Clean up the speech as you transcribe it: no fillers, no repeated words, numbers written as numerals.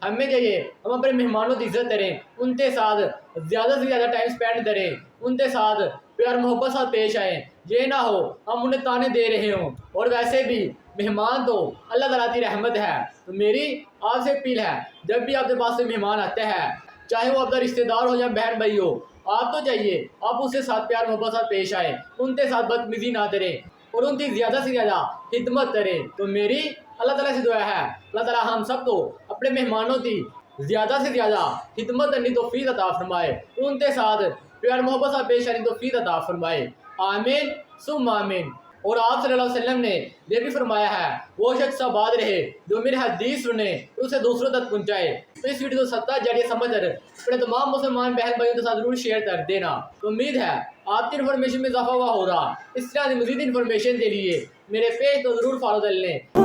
ہمیں چاہیے ہم اپنے مہمانوں کی عزت کریں، ان کے ساتھ زیادہ سے زیادہ ٹائم اسپینڈ کریں، ان کے ساتھ پیار محبت سے پیش آئیں، یہ نہ ہو ہم انہیں تانے دے رہے ہوں۔ اور ویسے بھی مہمان تو اللہ تعالیٰ کی رحمت ہے، تو میری آپ سے اپیل ہے جب بھی آپ کے پاس سے مہمان آتے ہیں، چاہے وہ آپ کا رشتہ دار ہو یا بہن بھائی ہو، آپ تو چاہیے آپ اس کے ساتھ پیار محبت سے پیش آئیں، ان کے ساتھ بدتمیزی نہ کریں اور ان کی زیادہ سے زیادہ خدمت کریں۔ تو میری اللہ تعالیٰ سے دعا ہے اللہ تعالیٰ ہم سب کو اپنے مہمانوں کی زیادہ سے زیادہ خدمت کرنی توفیق عطا فرمائے، ان کے ساتھ پیار محبت سے پیش آنے توفیق عطا فرمائے، آمین ثم آمین۔ اور آپ صلی اللہ علیہ وسلم نے یہ بھی فرمایا ہے وہ شخص آباد رہے جو میرے حدیث سنے اسے دوسروں تک پہنچائے۔ تو اس ویڈیو کو صدقہ جاریہ سمجھ کر اپنے تمام مسلمان بہن بھائیوں کے ساتھ ضرور شیئر کر دینا۔ تو امید ہے آپ کی انفارمیشن میں اضافہ ہوا ہوگا۔ اس طرح کی مزید انفارمیشن کے لیے میرے پیج کو ضرور فالو کر لیں۔